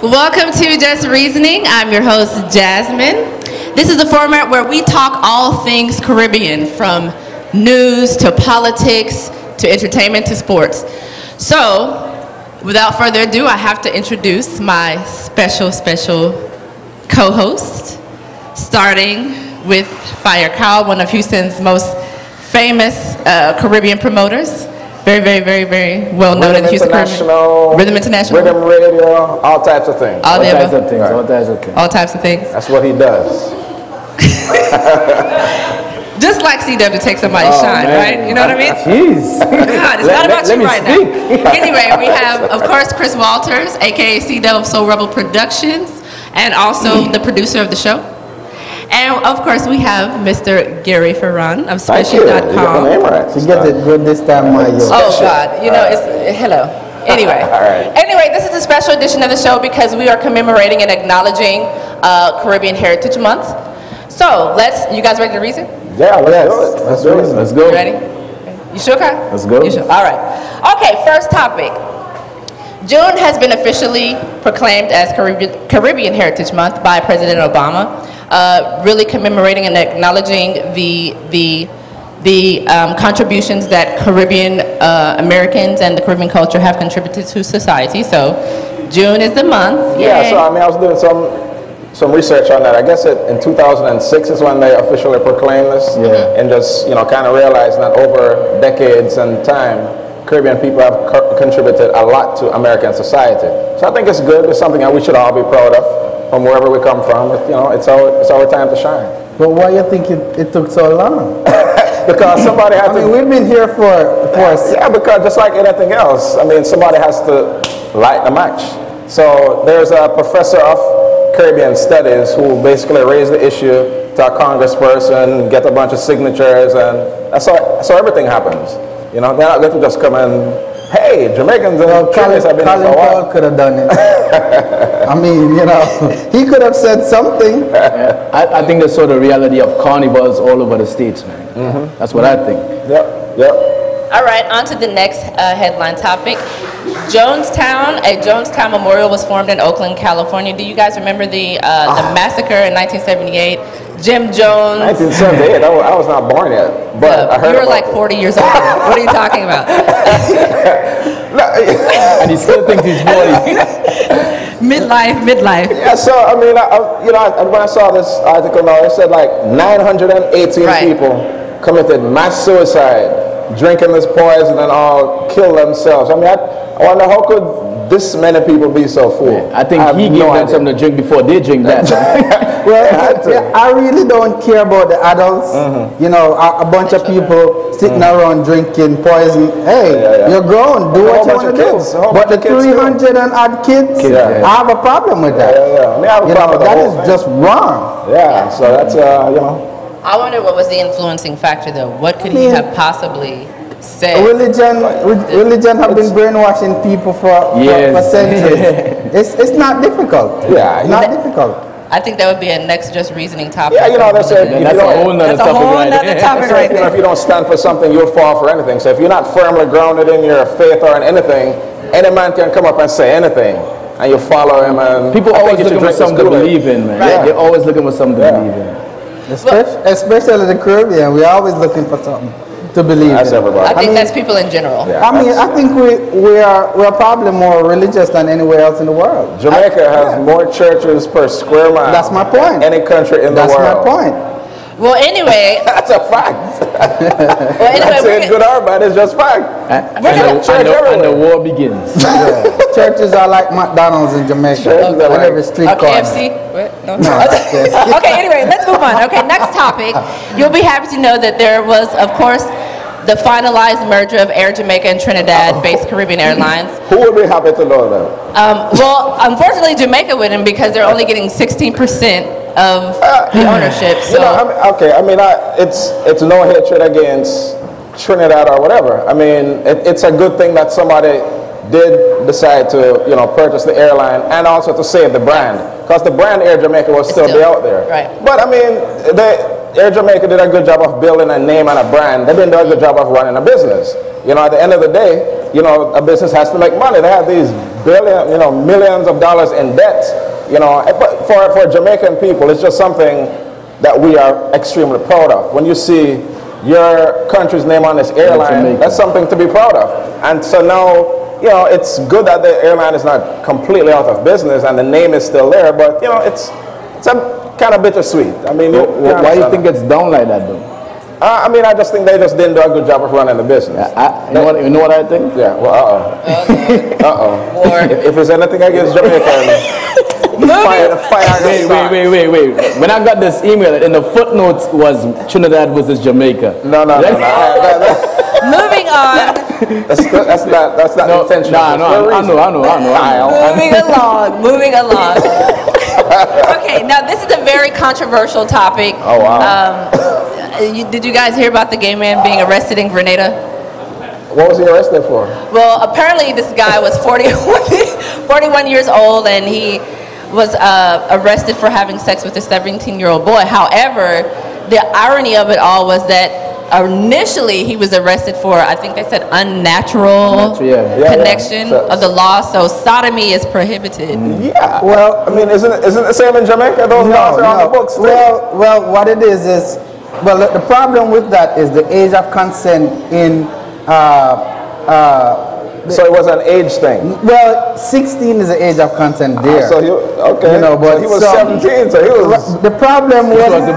Welcome to Just Reasoning. I'm your host, Jasmine. This is a format where we talk all things Caribbean, from news to politics to entertainment to sports. So, without further ado, I have to introduce my special co-host, starting with Fire Kyle, one of Houston's most famous Caribbean promoters. Very well known in Houston. Rhythm International. Rhythm Radio, all types of things. All types of things. All types of things. That's what he does. Just like CW to take somebody's shine, man. Right? You know what I mean? Jeez. God, it's not about you right now. Anyway, we have, of course, Chris Walters, aka CW of Soul Rebel Productions, and also the producer of the show. And of course, we have Mr. Gary Ferran of Special.com. She gets it good this time, my yo. Oh God, you know, it's hello. Anyway, anyway, this is a special edition of the show because we are commemorating and acknowledging Caribbean Heritage Month. So you guys ready to reason? Yeah, let's do it. Let's go. You ready? You sure, Kai? Let's go. You sure? All right. Okay, first topic. June has been officially proclaimed as Caribbean Heritage Month by President Obama. Really commemorating and acknowledging the contributions that Caribbean Americans and the Caribbean culture have contributed to society. So June is the month. Yeah, yay. So I mean, I was doing some research on that. I guess in 2006 is when they officially proclaimed this, and just kind of realized that over decades and time, Caribbean people have contributed a lot to American society. So I think it's good. It's something that we should all be proud of. From wherever we come from, it's our time to shine. But why you think it took so long? Because somebody had to. I mean, we've been here for yeah, because just like anything else, I mean, somebody has to light the match. So there's a professor of Caribbean studies who basically raised the issue to a congressperson, get a bunch of signatures, and that's how everything happens. They're not going to just come and, hey, Jamaicans and Cubans have been here for a while. Paul could have done it. I mean, he could have said something. Yeah. I think that's sort of reality of carnivals all over the states, man. Mm-hmm. That's what I think. Yep. All right, on to the next headline topic. A Jonestown Memorial was formed in Oakland, California. Do you guys remember the massacre in 1978? Jim Jones. 1978. I was not born yet, but I heard you were like 40 years old. What are you talking about? And he still thinks he's 40. Midlife. Yeah. So I mean, when I saw this article now, it said like 918 people committed mass suicide, drinking this poison and all kill themselves. I mean, I wonder how could this many people be so fooled. I think he gave them something to drink before they drink that. Well, I really don't care about the adults. Mm-hmm. A bunch of people sitting around drinking poison. Hey, you're grown. Do what you want to do. But the 300 and odd kids, I have a problem with that. I mean, I have a problem with that is just wrong. Yeah, so that's, I wonder what was the influencing factor, though. What could he have possibly said? Religion have been brainwashing people for centuries. It's not difficult. Yeah, not difficult. I think that would be a next Just Reasoning topic. Yeah, that's a whole nother topic right there. If you don't stand for something, you'll fall for anything. So if you're not firmly grounded in your faith or in anything, any man can come up and say anything, and you follow him. And people always looking for something to believe in, man. Right. They're always looking for something to believe in. Especially the Caribbean, we're always looking for something to believe in. Everybody. I think that's people in general. Yeah, I think we're probably more religious than anywhere else in the world. Jamaica has more churches per square mile. That's my point. Than any country in the world. That's my point. Well, anyway. That's a fact. Well, anyway, not saying good or bad, it's just fact. And the war begins. Churches are like McDonald's in Jamaica. On every street corner. KFC? No. Okay, anyway, let's move on. Okay, next topic. You'll be happy to know that there was, of course, the finalized merger of Air Jamaica and Trinidad-based Caribbean Airlines. Who would be happy to know that? Well, unfortunately, Jamaica wouldn't because they're only getting 16% of the ownership. So. It's no hatred against Trinidad or whatever. I mean, it's a good thing that somebody did decide to, purchase the airline and also to save the brand, because the brand Air Jamaica will still be out there. Right. But I mean, Air Jamaica did a good job of building a name and a brand. They didn't do a good job of running a business. At the end of the day, you know, a business has to make money. They have these millions of dollars in debt. You know, but for Jamaican people, it's just something that we are extremely proud of. When you see your country's name on this airline, that's something to be proud of. And so now, you know, it's good that the airline is not completely out of business and the name is still there, but, you know, it's a kind of bittersweet. I mean, why do you think it's down like that, though? I mean, I just think they just didn't do a good job of running the business. You know what I think? Yeah, well, If there's anything against Jamaica, Wait. When I got this email, in the footnotes was Trinidad versus Jamaica. No. Moving on. That's not intentional. I know. Moving along. Okay, now this is a very controversial topic. Oh, wow. Did you guys hear about the gay man being arrested in Grenada? What was he arrested for? Well, apparently this guy was 41 years old, and he was arrested for having sex with a 17-year-old boy. However, the irony of it all was that initially he was arrested for, I think they said, unnatural connection of the law. So sodomy is prohibited. Yeah. Well, I mean, isn't it the same in Jamaica? Those laws are on the books too. Well, what it is the problem with that is the age of consent in. So it was an age thing. Well, 16 is the age of consent there. So okay. You know, but he was 17, so he was. The problem wasn't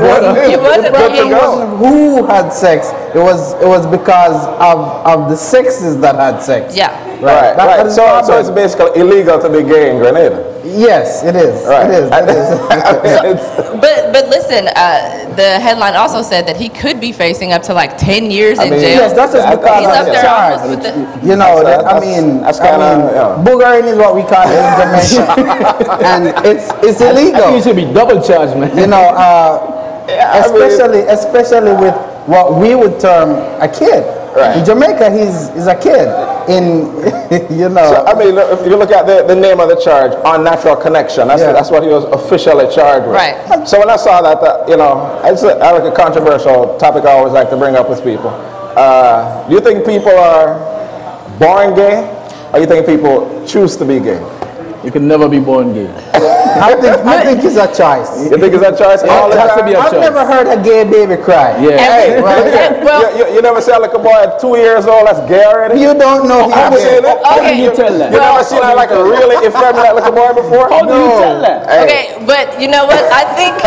who had sex. It was because of the sexes that had sex. Yeah. Right. So it's basically illegal to be gay in Grenada. Yes, it is. Right. It is. But listen, the headline also said that he could be facing up to like 10 years in jail. Yes, that's just because he's of up the there charge. almost with the, That's kind of boogering is what we call it in Jamaica, and it's illegal. I think it should be double charged, man. You know, especially with what we would term a kid. Right. In Jamaica, he's a kid. You know. So, I mean, if you look at the name of the charge, unnatural connection, that's what he was officially charged with. Right. So when I saw that, you know, it's like a controversial topic I always like to bring up with people. Do you think people are born gay, or do you think people choose to be gay? You can never be born gay. I think it's a choice. You think it's a choice? It has to be a choice. I've never heard a gay baby cry. Yeah. Hey, you never said like a boy at 2 years old that's gay already? You don't know. How would you that? How do you tell that? You never seen like a really effeminate little boy before? How do you tell that? Okay, but you know what? I think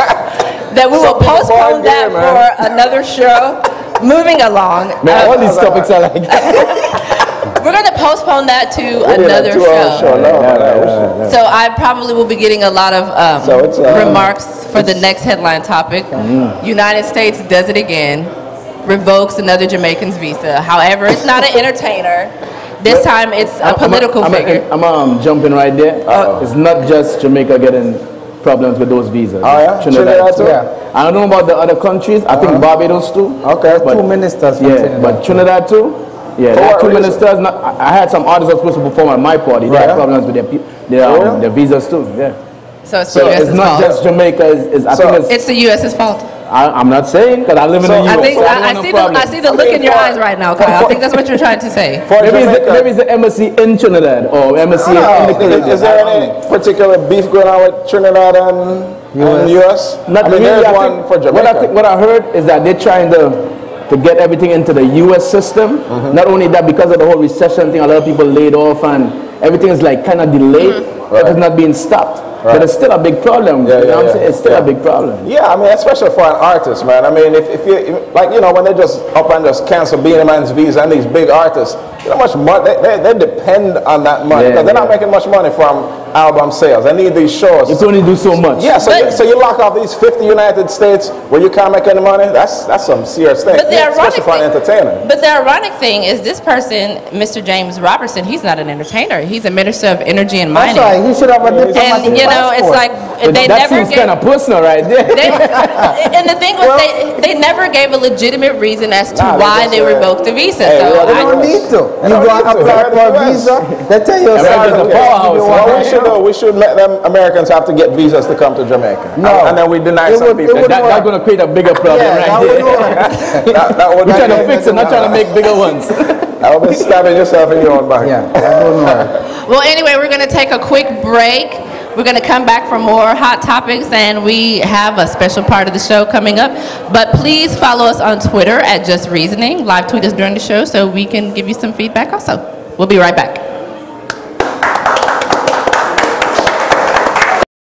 that we will postpone that for another show. Moving along. Man, all these topics are like we're going to postpone that to another show. So I probably will be getting a lot of remarks for the next headline topic. United States does it again. Revokes another Jamaican's visa. However, it's not an entertainer. This time it's a political figure. I'm jumping right there. It's not just Jamaica getting problems with those visas. Oh yeah? Trinidad too. Yeah. I don't know about the other countries. I think Barbados too. Okay, but 2 ministers. But Trinidad too. Yeah, there are 2 ministers. I had some artists that were supposed to perform at my party. They had problems with their visas too. Yeah. So it's the US's it's not fault. just Jamaica. It's the US's fault. I'm not saying, because I live in the US. I see the look in your eyes right now, Kyle. I think that's what you're trying to say. Maybe it's the embassy in Trinidad or embassy in the Caribbean. Is there any particular beef going on with Trinidad and US? Not really. There's one for Jamaica. What I heard is that they're trying to get everything into the US system. Not only that, because of the whole recession thing, a lot of people laid off and everything is like kind of delayed. It's not being stopped. Right. But it's still a big problem. You know what I'm saying? It's still a big problem. Yeah, I mean, especially for an artist, man. I mean, if you, like, you know, when they just up and just cancel Beenie Man's visa and these big artists, you know how much money, they depend on that money. Because they're not making much money from album sales. They need these shows. You can only do so much. Yeah, so you lock off these 50 United States where you can't make any money. That's some serious thing. Especially for an entertainer. But the ironic thing is this person, Mr. James Robertson, he's not an entertainer. He's a minister of energy and mining. That's right. He should have a diplomatic passport. You know, it's like they that never seems kind of personal right there. And the thing was, they never gave a legitimate reason as to why they revoked the visa. So they don't need to. You go and apply for a visa. They tell you we should let them Americans have to get visas to come to Jamaica. No, and then we deny some people. That's going to create a bigger problem right there. We're trying to fix it, not trying to make bigger ones. I'll be stabbing yourself in your own back. Yeah, I don't know. Well, anyway, we're going to take a quick break. We're going to come back for more hot topics, and we have a special part of the show coming up. But please follow us on Twitter at Just Reasoning. Live tweet us during the show so we can give you some feedback also. We'll be right back.